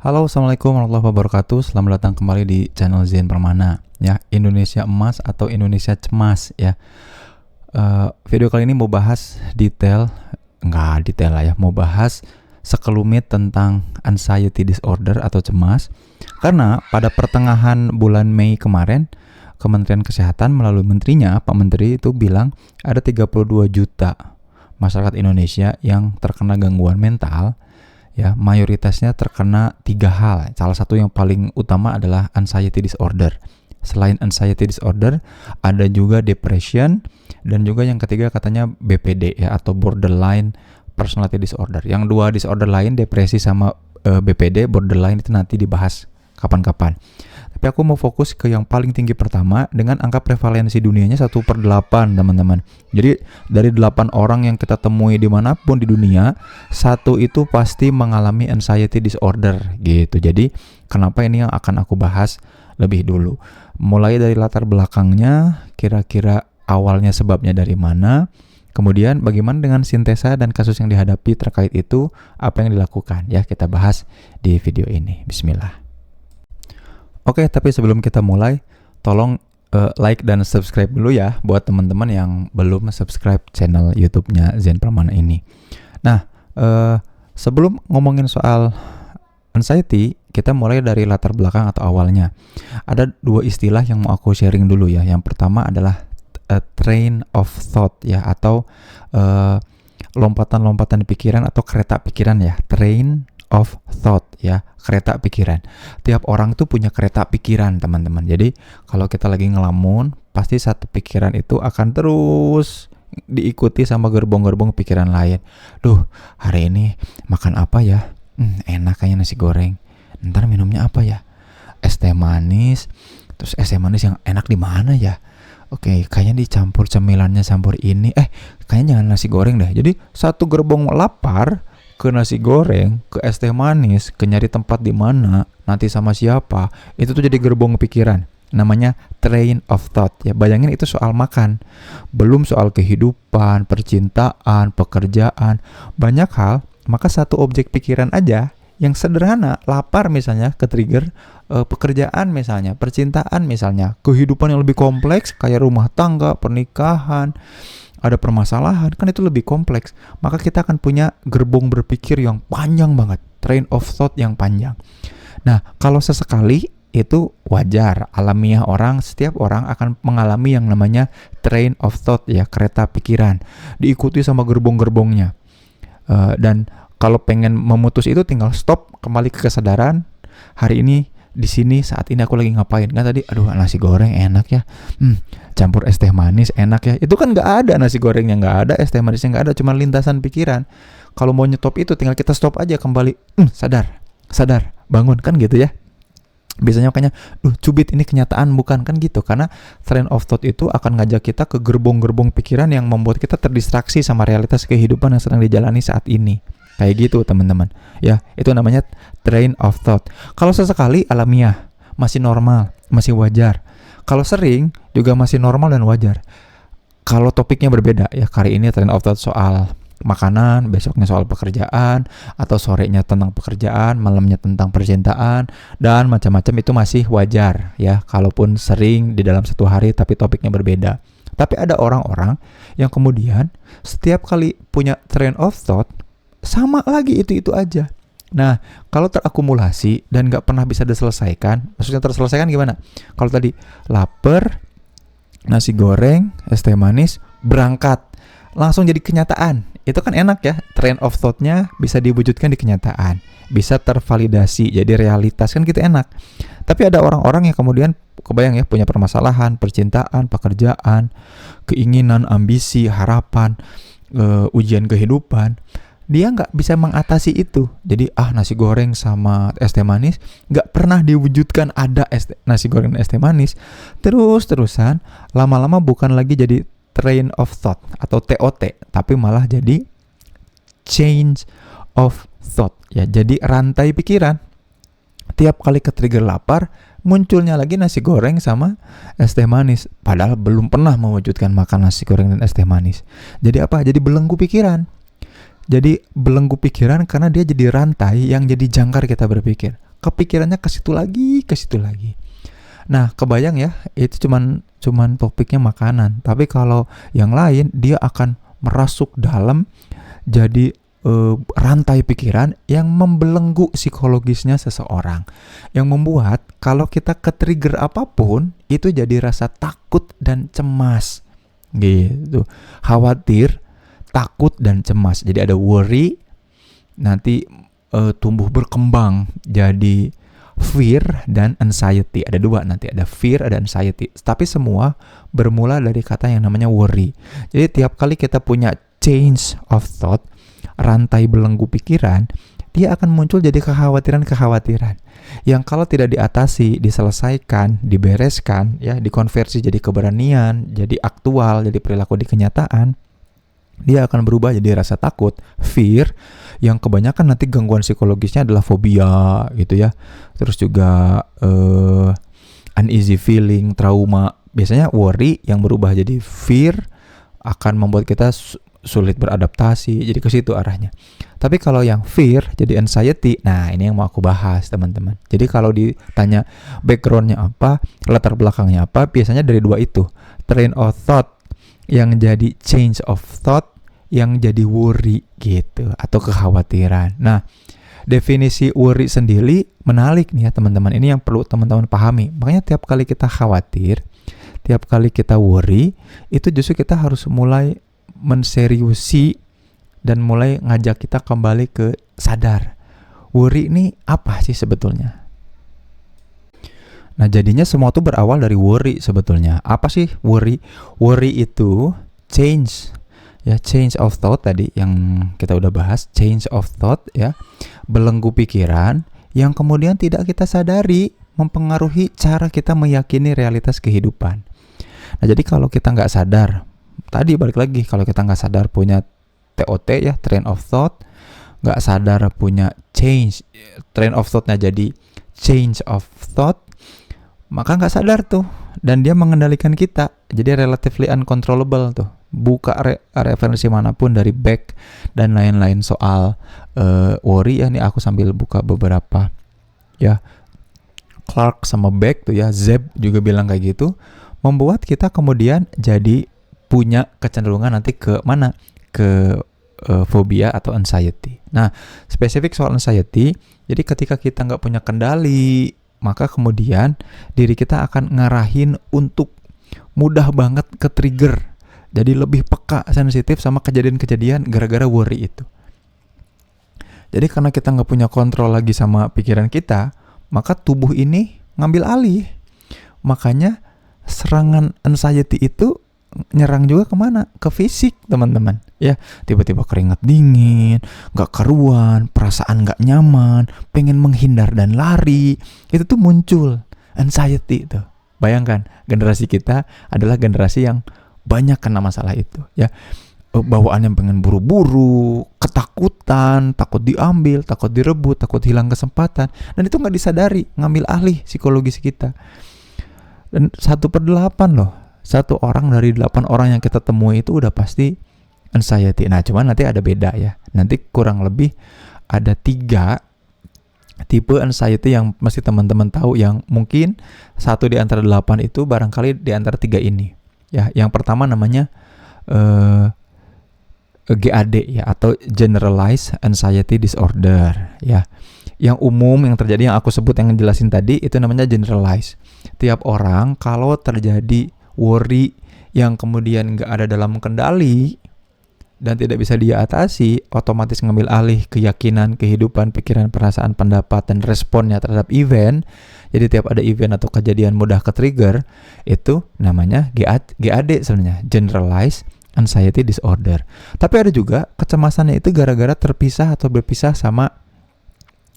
Halo, assalamualaikum warahmatullahi wabarakatuh. Selamat datang kembali di channel Zen Permana. Ya, Indonesia Emas atau Indonesia Cemas. Ya, video kali ini mau bahas nggak detail lah ya. Mau bahas sekelumit tentang anxiety disorder atau cemas. Karena pada pertengahan bulan Mei kemarin, Kementerian Kesehatan melalui menterinya, Pak Menteri itu bilang ada 32 juta masyarakat Indonesia yang terkena gangguan mental. Ya, mayoritasnya terkena 3 hal. Salah satu yang paling utama adalah anxiety disorder. Selain anxiety disorder, ada juga depression, dan juga yang ketiga katanya BPD ya, atau borderline personality disorder. Yang dua disorder lain, depresi sama BPD, borderline, itu nanti dibahas kapan-kapan. Tapi aku mau fokus ke yang paling tinggi pertama dengan angka prevalensi dunianya 1/8, teman-teman. Jadi dari 8 orang yang kita temui dimanapun di dunia, satu itu pasti mengalami anxiety disorder gitu. Jadi kenapa ini yang akan aku bahas lebih dulu. Mulai dari latar belakangnya, kira-kira awalnya sebabnya dari mana, kemudian bagaimana dengan sintesa dan kasus yang dihadapi terkait itu, apa yang dilakukan. Ya, kita bahas di video ini. Bismillah. Oke, tapi sebelum kita mulai, tolong like dan subscribe dulu ya buat teman-teman yang belum subscribe channel YouTube-nya Zen Permana ini. Nah, sebelum ngomongin soal anxiety, kita mulai dari latar belakang atau awalnya. Ada 2 istilah yang mau aku sharing dulu ya. Yang pertama adalah train of thought ya, atau lompatan-lompatan pikiran atau kereta pikiran ya. Train of thought ya, kereta pikiran. Tiap orang tuh punya kereta pikiran, teman-teman. Jadi kalau kita lagi ngelamun, pasti satu pikiran itu akan terus diikuti sama gerbong-gerbong pikiran lain. Duh, hari ini makan apa ya? Enak kayaknya nasi goreng. Ntar minumnya apa ya? Es teh manis. Terus es teh manis yang enak di mana ya? Oke, kayaknya dicampur cemilannya campur ini. Kayaknya jangan nasi goreng deh. Jadi satu gerbong lapar ke nasi goreng, ke es teh manis, ke nyari tempat di mana, nanti sama siapa, itu tuh jadi gerbong pikiran. Namanya train of thought ya. Bayangin itu soal makan, belum soal kehidupan, percintaan, pekerjaan, banyak hal. Maka satu objek pikiran aja yang sederhana, lapar misalnya, ke trigger pekerjaan misalnya, percintaan misalnya, kehidupan yang lebih kompleks kayak rumah tangga, pernikahan, ada permasalahan, kan itu lebih kompleks. Maka kita akan punya gerbong berpikir yang panjang banget, train of thought yang panjang. Nah, kalau sesekali itu wajar, alamiah orang, setiap orang akan mengalami yang namanya train of thought ya, kereta pikiran, diikuti sama gerbong-gerbongnya. Dan kalau pengen memutus itu tinggal stop, kembali ke kesadaran. Hari ini di sini saat ini aku lagi ngapain? Kan tadi aduh nasi goreng enak ya. Campur es teh manis enak ya. Itu kan nggak ada nasi gorengnya, nggak ada es teh manisnya, nggak ada, cuma lintasan pikiran. Kalau mau nyetop itu tinggal kita stop aja, kembali. Sadar, bangun, kan gitu ya. Biasanya makanya cubit, ini kenyataan bukan, kan gitu. Karena train of thought itu akan ngajak kita ke gerbong-gerbong pikiran yang membuat kita terdistraksi sama realitas kehidupan yang sedang dijalani saat ini. Kayak gitu, teman-teman. Ya, itu namanya train of thought. Kalau sesekali alamiah, masih normal, masih wajar. Kalau sering juga masih normal dan wajar. Kalau topiknya berbeda ya, kali ini train of thought soal makanan, besoknya soal pekerjaan, atau sorenya tentang pekerjaan, malamnya tentang percintaan, dan macam-macam, itu masih wajar ya, kalaupun sering di dalam satu hari tapi topiknya berbeda. Tapi ada orang-orang yang kemudian setiap kali punya train of thought sama lagi itu aja. Nah, kalau terakumulasi dan gak pernah bisa diselesaikan, maksudnya terselesaikan gimana? Kalau tadi lapar, nasi goreng, es teh manis, berangkat, langsung jadi kenyataan. Itu kan enak ya, train of thought-nya bisa diwujudkan di kenyataan, bisa tervalidasi, jadi realitas, kan gitu enak. Tapi ada orang-orang yang kemudian, kebayang ya, punya permasalahan, percintaan, pekerjaan, keinginan, ambisi, harapan, ujian kehidupan. Dia nggak bisa mengatasi itu. Jadi nasi goreng sama es teh manis nggak pernah diwujudkan ada nasi goreng dan es teh manis. Terus-terusan, lama-lama bukan lagi jadi train of thought atau TOT, tapi malah jadi change of thought ya. Jadi rantai pikiran. Tiap kali ke trigger lapar, munculnya lagi nasi goreng sama es teh manis. Padahal belum pernah mewujudkan makan nasi goreng dan es teh manis. Jadi apa? Jadi belenggu pikiran. Jadi belenggu pikiran karena dia jadi rantai yang jadi jangkar kita berpikir. kepikirannya ke situ lagi, ke situ lagi. Nah, kebayang ya, itu cuman topiknya makanan. Tapi kalau yang lain dia akan merasuk dalam, jadi rantai pikiran yang membelenggu psikologisnya seseorang, yang membuat kalau kita ke-trigger apapun itu jadi rasa takut dan cemas gitu, khawatir, takut dan cemas. Jadi ada worry, nanti tumbuh berkembang jadi fear dan anxiety. Ada dua nanti, ada fear, ada anxiety. Tapi semua bermula dari kata yang namanya worry. Jadi tiap kali kita punya change of thought, rantai belenggu pikiran, dia akan muncul jadi kekhawatiran-kekhawatiran yang kalau tidak diatasi, diselesaikan, dibereskan, ya, dikonversi jadi keberanian, jadi aktual, jadi perilaku di kenyataan, dia akan berubah jadi rasa takut, fear, yang kebanyakan nanti gangguan psikologisnya adalah fobia gitu ya. Terus juga uneasy feeling, trauma. Biasanya worry yang berubah jadi fear akan membuat kita sulit beradaptasi, jadi ke situ arahnya. Tapi kalau yang fear jadi anxiety, nah ini yang mau aku bahas teman-teman. Jadi kalau ditanya backgroundnya apa, latar belakangnya apa, biasanya dari dua itu, train of thought yang jadi change of thought, yang jadi worry gitu, atau kekhawatiran. Nah, definisi worry sendiri menarik nih ya teman-teman. Ini yang perlu teman-teman pahami. Makanya tiap kali kita khawatir, tiap kali kita worry, itu justru kita harus mulai menseriusi dan mulai ngajak kita kembali ke sadar. Worry ini apa sih sebetulnya? Nah, jadinya semua itu berawal dari worry sebetulnya. Apa sih worry? Worry itu change of thought tadi yang kita udah bahas, change of thought ya, belenggu pikiran yang kemudian tidak kita sadari mempengaruhi cara kita meyakini realitas kehidupan. Nah, jadi kalau kita nggak sadar, tadi balik lagi, kalau kita nggak sadar punya TOT ya, train of thought, nggak sadar punya change, train of thought-nya jadi change of thought, maka nggak sadar tuh, dan dia mengendalikan kita, jadi relatively uncontrollable tuh. Buka referensi manapun dari Beck dan lain-lain soal worry ya, nih aku sambil buka beberapa ya, Clark sama Beck tuh ya, Zeb juga bilang kayak gitu, membuat kita kemudian jadi punya kecenderungan nanti ke mana? Ke fobia atau anxiety. Nah, spesifik soal anxiety, jadi ketika kita nggak punya kendali, maka kemudian diri kita akan ngarahin untuk mudah banget ke trigger. Jadi lebih peka, sensitif sama kejadian-kejadian gara-gara worry itu. Jadi karena kita nggak punya kontrol lagi sama pikiran kita, maka tubuh ini ngambil alih. Makanya serangan anxiety itu nyerang juga kemana? Ke fisik teman-teman. Ya, tiba-tiba keringat dingin, nggak karuan, perasaan nggak nyaman, pengen menghindar dan lari. Itu tuh muncul anxiety tuh. Bayangkan, generasi kita adalah generasi yang banyak kena masalah itu ya, bawaannya pengen buru-buru, ketakutan, takut diambil, takut direbut, takut hilang kesempatan, dan itu nggak disadari, ngambil alih psikologis kita. Dan 1/8 loh, 1 orang dari 8 orang yang kita temui itu udah pasti anxiety. Nah, cuman nanti ada beda ya, nanti kurang lebih ada 3 tipe anxiety yang mesti teman-teman tahu, yang mungkin 1 di antara 8 itu barangkali di antara 3 ini. Ya, yang pertama namanya GAD ya, atau Generalized Anxiety Disorder ya. Yang umum yang terjadi, yang aku sebut, yang jelasin tadi, itu namanya generalized. Tiap orang kalau terjadi worry yang kemudian nggak ada dalam kendali dan tidak bisa dia atasi, otomatis ngambil alih keyakinan, kehidupan, pikiran, perasaan, pendapat, dan responnya terhadap event. Jadi tiap ada event atau kejadian mudah ke-trigger, itu namanya GAD sebenarnya, Generalized Anxiety Disorder. Tapi ada juga kecemasannya itu gara-gara terpisah atau berpisah sama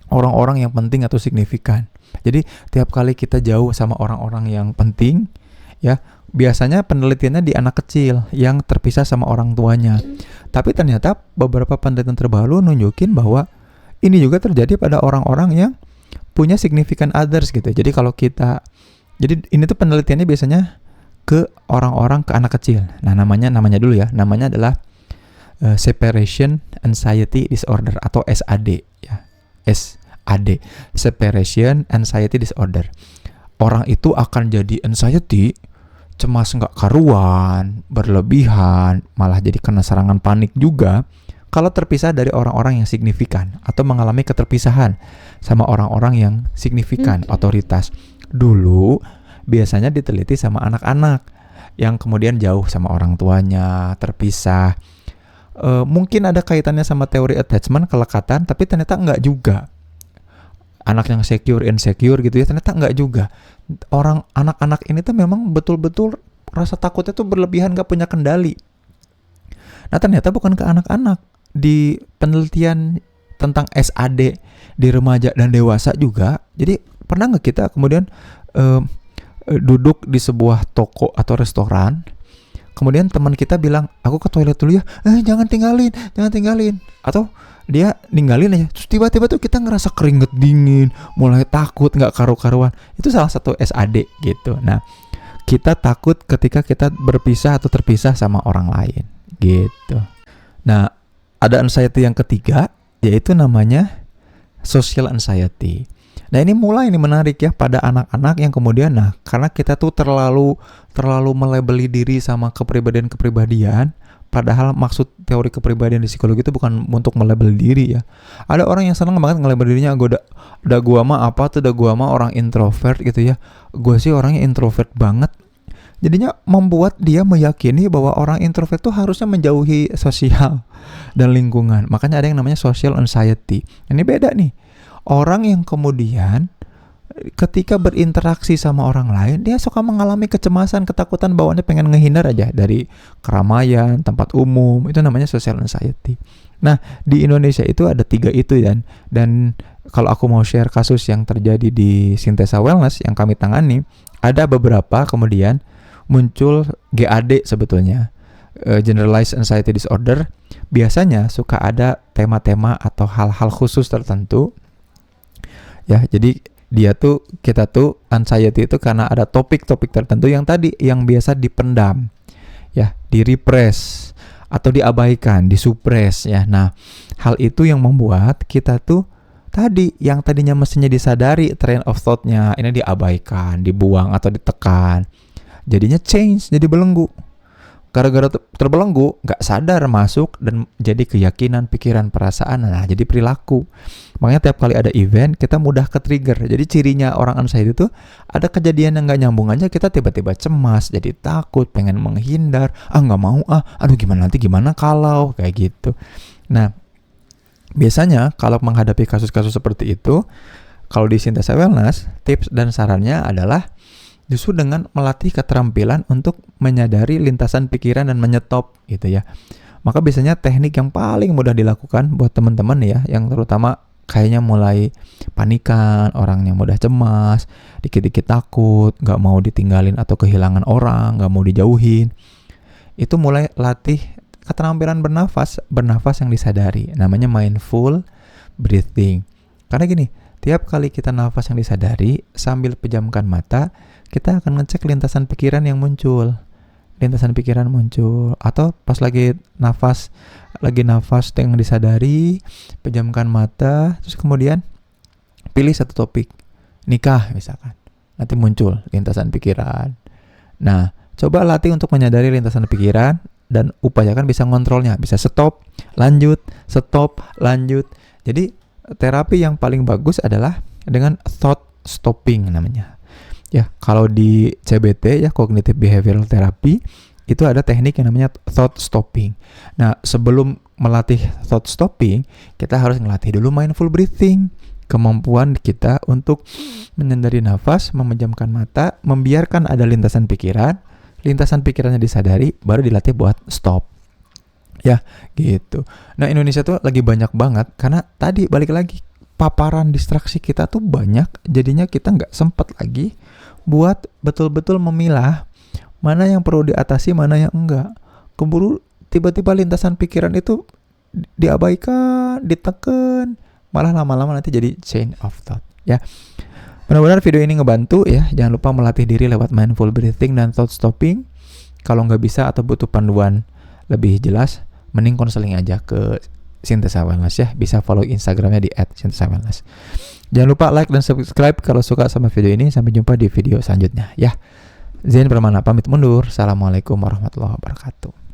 orang-orang yang penting atau signifikan. Jadi tiap kali kita jauh sama orang-orang yang penting, ya, biasanya penelitiannya di anak kecil yang terpisah sama orang tuanya. Tapi ternyata beberapa penelitian terbaru nunjukin bahwa ini juga terjadi pada orang-orang yang punya significant others gitu. Jadi kalau kita, jadi ini tuh penelitiannya biasanya ke orang-orang, ke anak kecil. Nah, namanya dulu ya. Namanya adalah Separation Anxiety Disorder atau SAD ya. SAD, Separation Anxiety Disorder. Orang itu akan jadi anxiety, cemas nggak karuan, berlebihan, malah jadi kena serangan panik juga kalau terpisah dari orang-orang yang signifikan atau mengalami keterpisahan sama orang-orang yang signifikan, otoritas. Dulu biasanya diteliti sama anak-anak yang kemudian jauh sama orang tuanya, terpisah. Mungkin ada kaitannya sama teori attachment, kelekatan, tapi ternyata enggak juga. Anak yang secure, insecure gitu ya, ternyata enggak juga. Anak-anak ini tuh memang betul-betul rasa takutnya tuh berlebihan, gak punya kendali. Nah ternyata bukan ke anak-anak. Di penelitian tentang SAD di remaja dan dewasa juga, jadi pernah gak kita kemudian duduk di sebuah toko atau restoran, kemudian teman kita bilang, aku ke toilet dulu ya, jangan tinggalin. Atau dia ninggalin aja, terus tiba-tiba tuh kita ngerasa keringet dingin, mulai takut, gak karu-karuan. Itu salah satu SAD gitu. Nah, kita takut ketika kita berpisah atau terpisah sama orang lain gitu. Nah, ada anxiety yang ketiga, yaitu namanya social anxiety. Nah ini mulai nih menarik ya pada anak-anak yang kemudian, karena kita tuh terlalu melabeli diri sama kepribadian, padahal maksud teori kepribadian di psikologi itu bukan untuk melabel diri ya. Ada orang yang senang banget ngelabel dirinya, gua mah orang introvert gitu ya. Gue sih orangnya introvert banget. Jadinya membuat dia meyakini bahwa orang introvert tuh harusnya menjauhi sosial dan lingkungan. Makanya ada yang namanya social anxiety. Ini beda nih. Orang yang kemudian ketika berinteraksi sama orang lain, dia suka mengalami kecemasan, ketakutan, bawaannya pengen ngehindar aja dari keramaian, tempat umum. Itu namanya social anxiety. Nah, di Indonesia itu ada 3 itu dan kalau aku mau share kasus yang terjadi di Sintesa Wellness yang kami tangani, ada beberapa kemudian muncul GAD sebetulnya, Generalized Anxiety Disorder. Biasanya suka ada tema-tema atau hal-hal khusus tertentu. Ya, jadi kita tuh anxiety itu karena ada topik-topik tertentu yang biasa dipendam, ya, direpress atau diabaikan, disupres ya. Nah, hal itu yang membuat kita tuh yang tadinya mestinya disadari train of thought-nya ini diabaikan, dibuang atau ditekan. Jadinya change, jadi belenggu. Gara-gara terbelenggu, gak sadar masuk dan jadi keyakinan, pikiran, perasaan, jadi perilaku. Makanya tiap kali ada event, kita mudah ke-trigger. Jadi cirinya orang anxiety itu ada kejadian yang gak nyambung aja, kita tiba-tiba cemas, jadi takut, pengen menghindar, gak mau, aduh gimana kalau, kayak gitu. Nah, biasanya kalau menghadapi kasus-kasus seperti itu, kalau di Sintesa Wellness, tips dan sarannya adalah justru dengan melatih keterampilan untuk menyadari lintasan pikiran dan menyetop gitu ya. Maka biasanya teknik yang paling mudah dilakukan buat teman-teman ya, yang terutama kayaknya mulai panikan, orangnya mudah cemas, dikit-dikit takut, gak mau ditinggalin atau kehilangan orang, gak mau dijauhin. Itu mulai latih keterampilan bernafas yang disadari. Namanya mindful breathing. Karena gini, tiap kali kita nafas yang disadari sambil pejamkan mata, kita akan ngecek lintasan pikiran yang muncul. Atau pas lagi nafas yang disadari, pejamkan mata, terus kemudian pilih satu topik, nikah misalkan. Nanti muncul lintasan pikiran. Nah, coba latih untuk menyadari lintasan pikiran dan upayakan bisa ngontrolnya, bisa stop, lanjut. Jadi terapi yang paling bagus adalah dengan thought stopping namanya. Ya, kalau di CBT ya, Cognitive Behavioral Therapy, itu ada teknik yang namanya thought stopping. Nah, sebelum melatih thought stopping, kita harus ngelatih dulu mindful breathing. Kemampuan kita untuk menyadari nafas, memejamkan mata, membiarkan ada lintasan pikirannya disadari, baru dilatih buat stop. Ya, gitu. Nah, Indonesia tuh lagi banyak banget, karena tadi balik lagi, paparan distraksi kita tuh banyak, jadinya kita nggak sempat lagi buat betul-betul memilah mana yang perlu diatasi, mana yang enggak. Keburu tiba-tiba lintasan pikiran itu diabaikan, ditekan, malah lama-lama nanti jadi chain of thought ya. Mudah-mudahan video ini ngebantu ya. Jangan lupa melatih diri lewat mindful breathing dan thought stopping. Kalau nggak bisa atau butuh panduan lebih jelas, mending konseling aja ke @sintesa_wellness ya. Bisa follow Instagramnya di @sintesa_wellness. Jangan lupa like dan subscribe kalau suka sama video ini. Sampai jumpa di video selanjutnya ya. Zain Permana pamit mundur. Assalamualaikum warahmatullahi wabarakatuh.